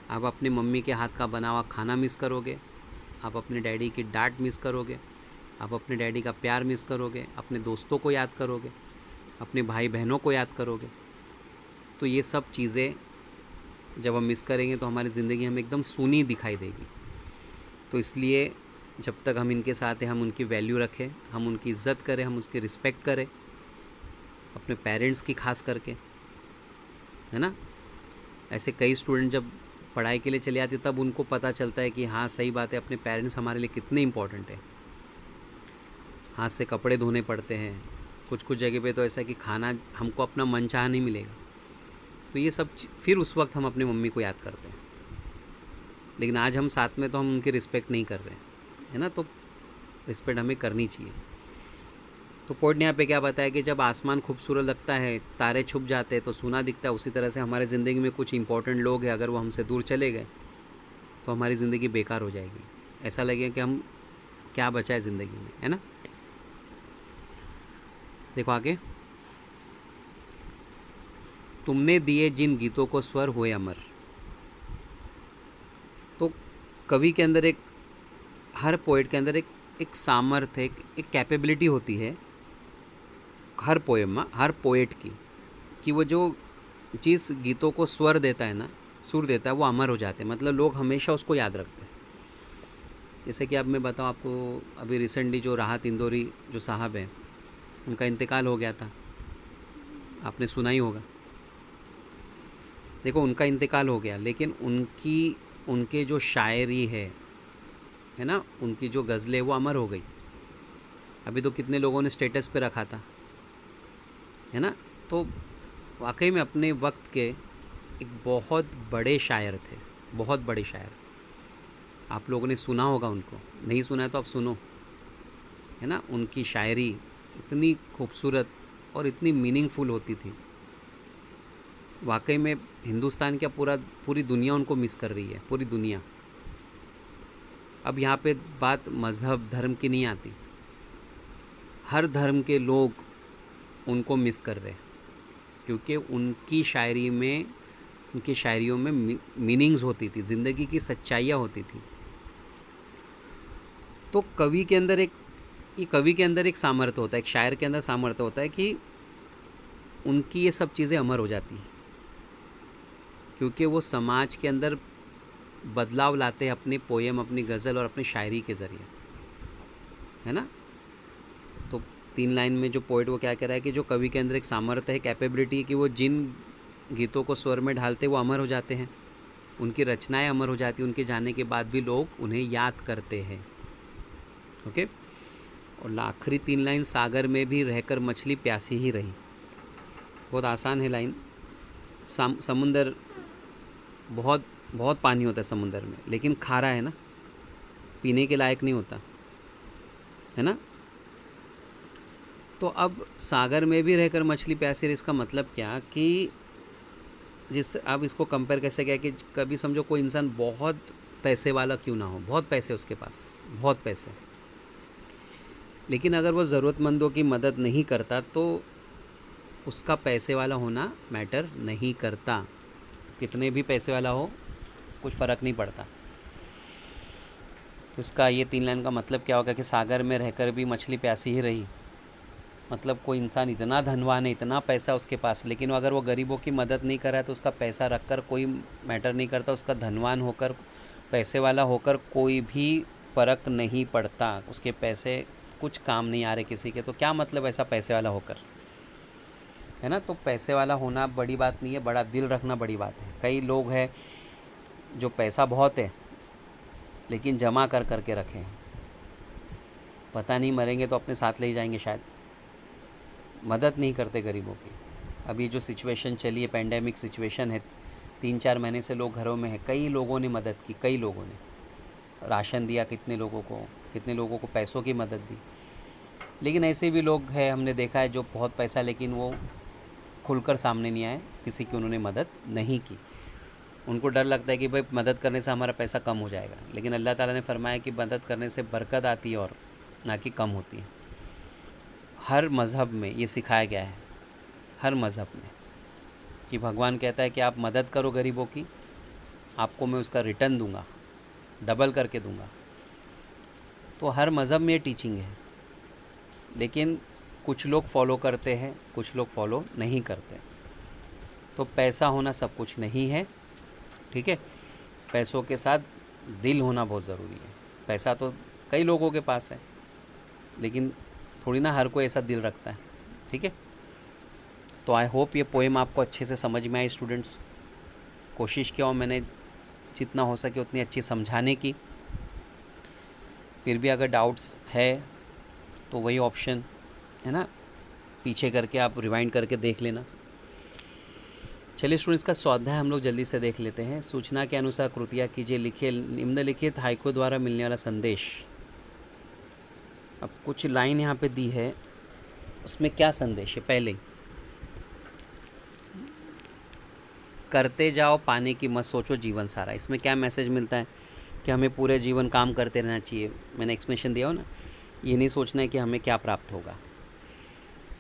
आप अपने मम्मी के हाथ का बना हुआ खाना मिस करोगे, आप अपने डैडी की डांट मिस करोगे, आप अपने डैडी का प्यार मिस करोगे, अपने दोस्तों को याद करोगे, अपने भाई बहनों को याद करोगे। तो ये सब चीज़ें जब हम मिस करेंगे तो हमारी ज़िंदगी हमें एकदम सूनी दिखाई देगी। तो इसलिए जब तक हम इनके साथ हैं हम उनकी वैल्यू रखें, हम उनकी इज़्ज़त करें, हम उसकी रिस्पेक्ट करें, अपने पेरेंट्स की खास करके, है ना। ऐसे कई स्टूडेंट जब पढ़ाई के लिए चले आते तब उनको पता चलता है कि हाँ सही बात है, अपने पेरेंट्स हमारे लिए कितने इम्पोर्टेंट है। हाथ से कपड़े धोने पड़ते हैं, कुछ कुछ जगह पे तो ऐसा है कि खाना हमको अपना मनचाहा नहीं मिलेगा। तो ये सब फिर उस वक्त हम अपनी मम्मी को याद करते हैं। लेकिन आज हम साथ में तो हम उनकी रिस्पेक्ट नहीं कर रहे हैं, है ना। तो रिस्पेक्ट हमें करनी चाहिए। तो पॉइंट यहाँ पे क्या बताया कि जब आसमान खूबसूरत लगता है, तारे छुप जाते हैं तो सूना दिखता है, उसी तरह से हमारे ज़िंदगी में कुछ इंपॉर्टेंट लोग हैं, अगर वो हमसे दूर चले गए तो हमारी ज़िंदगी बेकार हो जाएगी। ऐसा लगेगा कि हम क्या बचा है ज़िंदगी में, है ना। देखो आगे, तुमने दिए जिन गीतों को स्वर हुए अमर। तो कवि के अंदर हर पोएट के अंदर एक सामर्थ्य, एक कैपेबिलिटी होती है हर पोएम में, हर पोएट की, कि वो जो जिस गीतों को स्वर देता है ना, सुर देता है, वो अमर हो जाते हैं। मतलब लोग हमेशा उसको याद रखते हैं। जैसे कि अब मैं बताऊँ आपको, अभी रिसेंटली जो राहत इंदौरी जो साहब हैं, उनका इंतकाल हो गया था, आपने सुना ही होगा। देखो उनका इंतकाल हो गया, लेकिन उनके जो शायरी है ना, उनकी जो गज़लें वो अमर हो गई। अभी तो कितने लोगों ने स्टेटस पे रखा था, है ना। तो वाकई में अपने वक्त के एक बहुत बड़े शायर थे, बहुत बड़े शायर। आप लोगों ने सुना होगा उनको, नहीं सुना है तो आप सुनो, है ना। उनकी शायरी इतनी खूबसूरत और इतनी मीनिंगफुल होती थी। वाकई में हिंदुस्तान क्या पूरी दुनिया उनको मिस कर रही है, पूरी दुनिया। अब यहाँ पे बात मज़हब धर्म की नहीं आती, हर धर्म के लोग उनको मिस कर रहे हैं, क्योंकि उनकी शायरियों में मीनिंग्स होती थी, ज़िंदगी की सच्चाइयाँ होती थी। तो कवि के अंदर एक सामर्थ्य होता है, एक शायर के अंदर सामर्थ्य होता है कि उनकी ये सब चीज़ें अमर हो जाती हैं, क्योंकि वो समाज के अंदर बदलाव लाते हैं अपने पोएम, अपनी गज़ल और अपनी शायरी के ज़रिए, है ना। तो 3 लाइन में जो पोइट वो क्या कह रहा है कि जो कवि के अंदर एक सामर्थ्य है, कैपेबिलिटी है, कि वो जिन गीतों को स्वर में ढालते वो अमर हो जाते हैं। उनकी रचनाएं अमर हो जाती, उनके जाने के बाद भी लोग उन्हें याद करते हैं। ओके। और आखिरी 3 लाइन, सागर में भी रहकर मछली प्यासी ही रही। बहुत आसान है लाइन। समुंदर बहुत बहुत पानी होता है समुंदर में, लेकिन खारा है ना, पीने के लायक नहीं होता है ना। तो अब सागर में भी रहकर मछली प्यासी रही, इसका मतलब क्या कि जिस अब इसको कंपेयर कैसे किया कि कभी समझो कोई इंसान बहुत पैसे वाला क्यों ना हो, बहुत पैसे उसके पास, बहुत पैसे, लेकिन अगर वो ज़रूरतमंदों की मदद नहीं करता तो उसका पैसे वाला होना मैटर नहीं करता। कितने भी पैसे वाला हो कुछ फ़र्क नहीं पड़ता। तो इसका ये 3 लाइन का मतलब क्या होगा कि सागर में रहकर भी मछली प्यासी ही रही। मतलब कोई इंसान इतना धनवान है, इतना पैसा उसके पास, लेकिन अगर वो गरीबों की मदद नहीं कर रहा है तो उसका पैसा रखकर कोई मैटर नहीं करता। उसका धनवान होकर, पैसे वाला होकर कोई भी फ़र्क नहीं पड़ता। उसके पैसे कुछ काम नहीं आ रहे किसी के, तो क्या मतलब ऐसा पैसे वाला होकर, है ना। तो पैसे वाला होना बड़ी बात नहीं है, बड़ा दिल रखना बड़ी बात है। कई लोग हैं जो पैसा बहुत है लेकिन जमा कर कर के रखे हैं, पता नहीं मरेंगे तो अपने साथ ले ही जाएंगे शायद। मदद नहीं करते गरीबों की। अभी जो सिचुएशन चली है, पेंडेमिक सिचुएशन है, 3-4 महीने से लोग घरों में हैं, कई लोगों ने मदद की, कई लोगों ने राशन दिया, कितने लोगों को पैसों की मदद दी। लेकिन ऐसे भी लोग हैं, हमने देखा है, जो बहुत पैसा, लेकिन वो खुलकर सामने नहीं आए, किसी की उन्होंने मदद नहीं की। उनको डर लगता है कि भाई मदद करने से हमारा पैसा कम हो जाएगा, लेकिन अल्लाह ताला ने फरमाया कि मदद करने से बरकत आती है और ना कि कम होती है। हर मज़हब में ये सिखाया गया है, हर मज़हब में, कि भगवान कहता है कि आप मदद करो गरीबों की, आपको मैं उसका रिटर्न दूंगा, डबल करके दूंगा। तो हर मज़हब में ये टीचिंग है, लेकिन कुछ लोग फॉलो करते हैं, कुछ लोग फॉलो नहीं करते। तो पैसा होना सब कुछ नहीं है, ठीक है। पैसों के साथ दिल होना बहुत ज़रूरी है। पैसा तो कई लोगों के पास है, लेकिन थोड़ी ना हर कोई ऐसा दिल रखता है, ठीक है। तो आई होप ये पोएम आपको अच्छे से समझ में आई स्टूडेंट्स। कोशिश किया हूँ मैंने जितना हो सके उतनी अच्छी समझाने की। फिर भी अगर डाउट्स है तो वही ऑप्शन है ना, पीछे करके आप रिवाइंड करके देख लेना। चलिए स्टूडेंट्स, का स्वाध्याय हम लोग जल्दी से देख लेते हैं। सूचना के अनुसार कृतियाँ कीजिए, लिखिए निम्नलिखित हाइकू द्वारा मिलने वाला संदेश। अब कुछ लाइन यहाँ पे दी है, उसमें क्या संदेश है। पहले करते जाओ पाने की मत सोचो जीवन सारा। इसमें क्या मैसेज मिलता है कि हमें पूरे जीवन काम करते रहना चाहिए। मैंने एक्सप्लेनेशन दिया हो ना, ये नहीं सोचना है कि हमें क्या प्राप्त होगा।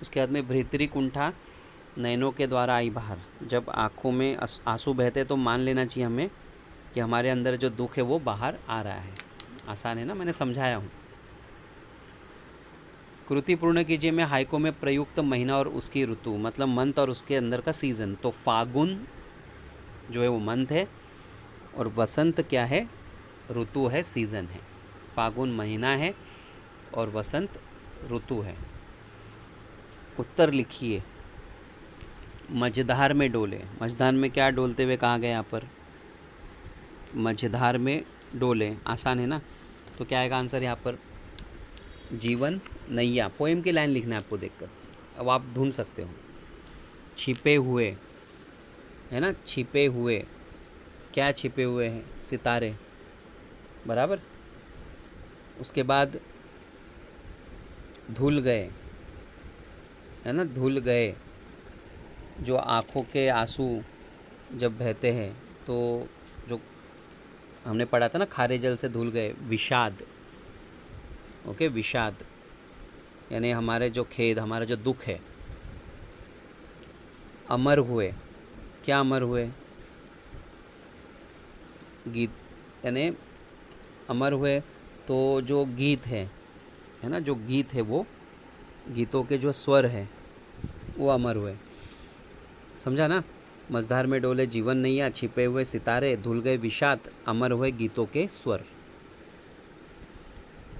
उसके बाद में भीतरी कुंठा नयनों के द्वारा आई बाहर। जब आँखों में आंसू बहते तो मान लेना चाहिए हमें कि हमारे अंदर जो दुख है वो बाहर आ रहा है। आसान है ना, मैंने समझाया हूँ। कृति पूर्ण कीजिए में हाइको में प्रयुक्त महीना और उसकी ऋतु, मतलब मंथ और उसके अंदर का सीज़न। तो फागुन जो है वो मंथ है, और वसंत क्या है, ऋतु है, सीज़न है। फागुन महीना है और वसंत ऋतु है। उत्तर लिखिए। मझधार में डोले। मझधार में क्या डोलते हुए कहा गया यहाँ पर, मझधार में डोले। आसान है ना। तो क्या आएगा आंसर यहाँ पर, जीवन नैया। पोएम की लाइन लिखना है आपको देखकर, अब आप ढूंढ सकते हो। छिपे हुए है ना, छिपे हुए, क्या छिपे हुए हैं, सितारे, बराबर। उसके बाद धुल गए, है ना, धुल गए। जो आँखों के आंसू जब बहते हैं तो जो हमने पढ़ा था ना, खारे जल से धुल गए, विषाद। ओके, विषाद यानी हमारे जो खेद, हमारा जो दुख है। अमर हुए, क्या अमर हुए, गीत, यानी अमर हुए तो जो गीत है ना, जो गीत है वो, गीतों के जो स्वर है वो अमर हुए। समझा ना। मझधार में डोले जीवन नैया, छिपे हुए सितारे, धुल गए विषाद, अमर हुए गीतों के स्वर।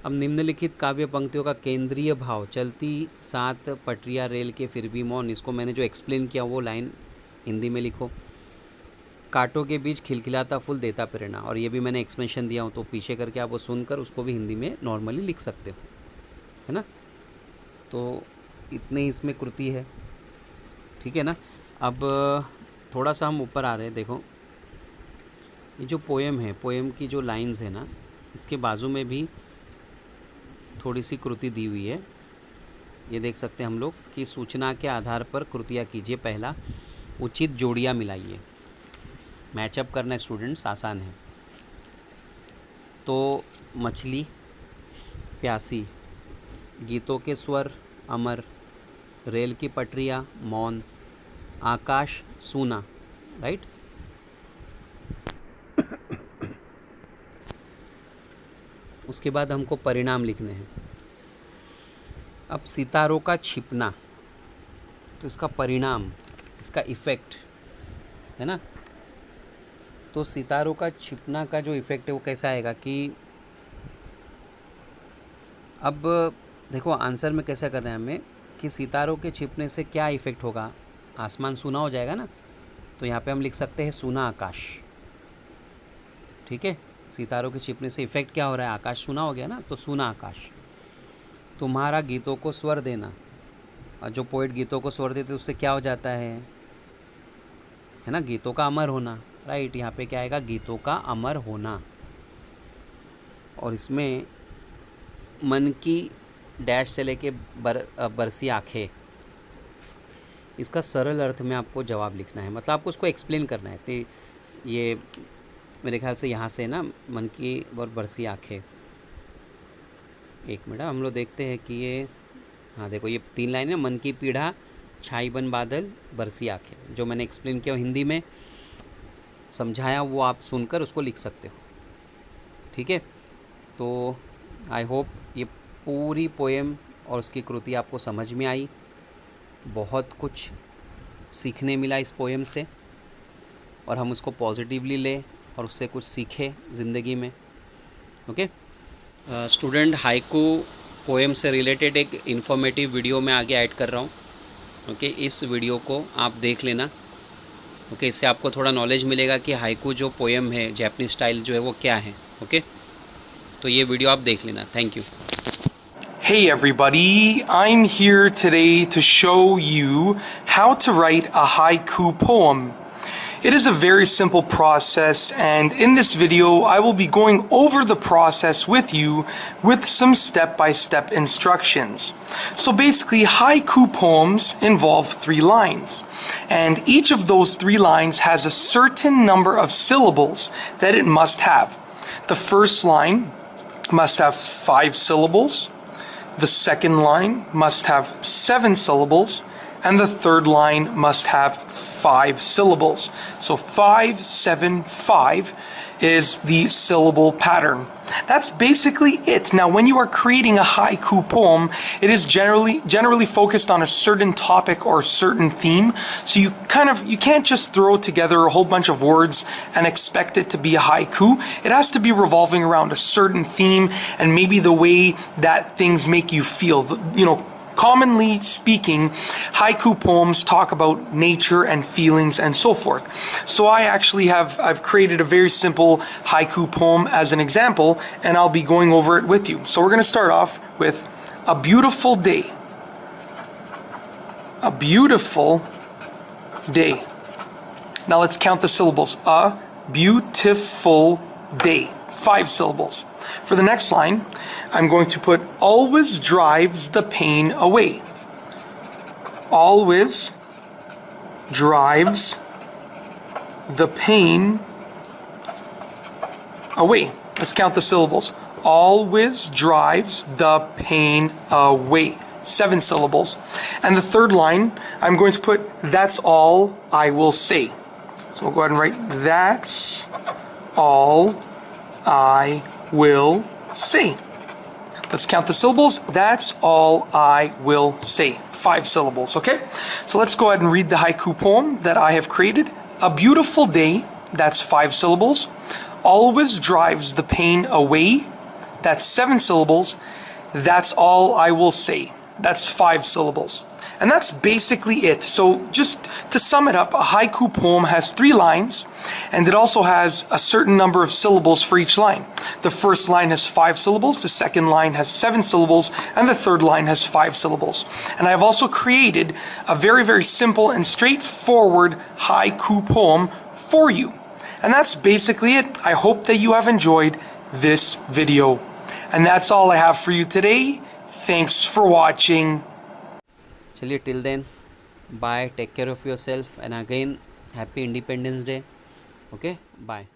अब निम्नलिखित काव्य पंक्तियों का केंद्रीय भाव, चलती 7 पटरियां रेल के फिर भी मौन। इसको मैंने जो एक्सप्लेन किया वो लाइन हिंदी में लिखो। कांटों के बीच खिलखिलाता फूल देता प्रेरणा, और ये भी मैंने एक्सप्लेनेशन दिया हूँ, तो पीछे करके आप वो सुनकर उसको भी हिंदी में नॉर्मली लिख सकते हो, है ना। तो इतनी इसमें कृति है, ठीक है ना। अब थोड़ा सा हम ऊपर आ रहे हैं, देखो ये जो पोएम है, पोएम की जो लाइंस है ना, इसके बाजू में भी थोड़ी सी कृति दी हुई है। ये देख सकते हैं हम लोग कि सूचना के आधार पर कृतियाँ कीजिए। पहला, उचित जोड़ियाँ मिलाइए। मैचअप करना स्टूडेंट्स आसान है। तो मछली, प्यासी, गीतों के स्वर, अमर, रेल की पटरियाँ, मौन, आकाश, सूना, राइट। उसके बाद हमको परिणाम लिखने हैं। अब सितारों का छिपना, तो इसका परिणाम, इसका इफ़ेक्ट, है ना। तो सितारों का छिपना का जो इफ़ेक्ट है वो कैसा आएगा कि अब देखो आंसर में कैसा करना है हमें कि सितारों के छिपने से क्या इफ़ेक्ट होगा, आसमान सूना हो जाएगा ना। तो यहाँ पे हम लिख सकते हैं सूना आकाश, ठीक है। सितारों के छिपने से इफ़ेक्ट क्या हो रहा है, आकाश सूना हो गया ना, तो सूना आकाश। तुम्हारा गीतों को स्वर देना, और जो पोइट गीतों को स्वर देते उससे क्या हो जाता है ना, गीतों का अमर होना, राइट। यहाँ पे क्या आएगा, गीतों का अमर होना। और इसमें मन की डैश से लेके बरसी आँखें, इसका सरल अर्थ में आपको जवाब लिखना है, मतलब आपको उसको एक्सप्लेन करना है। तो ये मेरे ख्याल से यहाँ से ना, मन की और बरसी आँखें, एक मिनट हम लोग देखते हैं कि ये, हाँ देखो ये 3 लाइन है। मन की पीढ़ा, छाई बन बादल, बरसी आँखें, जो मैंने एक्सप्लेन किया हिंदी में समझाया, वो आप सुनकर उसको लिख सकते हो, ठीक है। तो आई होप ये पूरी पोएम और उसकी कृति आपको समझ में आई। बहुत कुछ सीखने मिला इस पोएम से, और हम उसको पॉजिटिवली लें और उससे कुछ सीखें ज़िंदगी में, ओके। स्टूडेंट, हाइकू पोएम से रिलेटेड एक इन्फॉर्मेटिव वीडियो मैं आगे ऐड कर रहा हूँ, ओके। इस वीडियो को आप देख लेना, ओके। इससे आपको थोड़ा नॉलेज मिलेगा कि हाइकू जो पोएम है, जापानीज स्टाइल जो है वो क्या है, ओके। तो ये वीडियो आप देख लेना। Thank you. Hey everybody, I'm here today to show you how to write a haiku poem. It is a very simple process, and in this video I will be going over the process with you with some step-by-step instructions. So basically, haiku poems involve 3 lines, and each of those 3 lines has a certain number of syllables that it must have. The first line must have 5 syllables. The second line must have 7 syllables, and the third line must have 5 syllables. So 5, 7, 5 is the syllable pattern. That's basically it. Now, when you are creating a haiku poem, it is generally focused on a certain topic or certain theme. So you can't just throw together a whole bunch of words and expect it to be a haiku. It has to be revolving around a certain theme and maybe the way that things make you feel. Commonly speaking, haiku poems talk about nature and feelings and so forth. So I've created a very simple haiku poem as an example, and I'll be going over it with you. So we're going to start off with a beautiful day. A beautiful day. Now let's count the syllables. A beautiful day. 5 syllables. For the next line, I'm going to put always drives the pain away. Always drives the pain away. Let's count the syllables. Always drives the pain away. 7 syllables. And the third line, I'm going to put that's all I will say. So we'll go ahead and write that's all I will say. Let's count the syllables. That's all I will say. 5 syllables, okay? So let's go ahead and read the haiku poem that I have created. A beautiful day, that's 5 syllables. Always drives the pain away, that's 7 syllables. That's all I will say, that's 5 syllables. And that's basically it. So just to sum it up, a haiku poem has 3 lines, and it also has a certain number of syllables for each line. The first line has 5 syllables, the second line has 7 syllables, and the third line has 5 syllables. And I've also created a very, very simple and straightforward haiku poem for you. And that's basically it. I hope that you have enjoyed this video. And that's all I have for you today. Thanks for watching. चलिए till then bye, take care of your self, and again happy independence day. Okay, bye.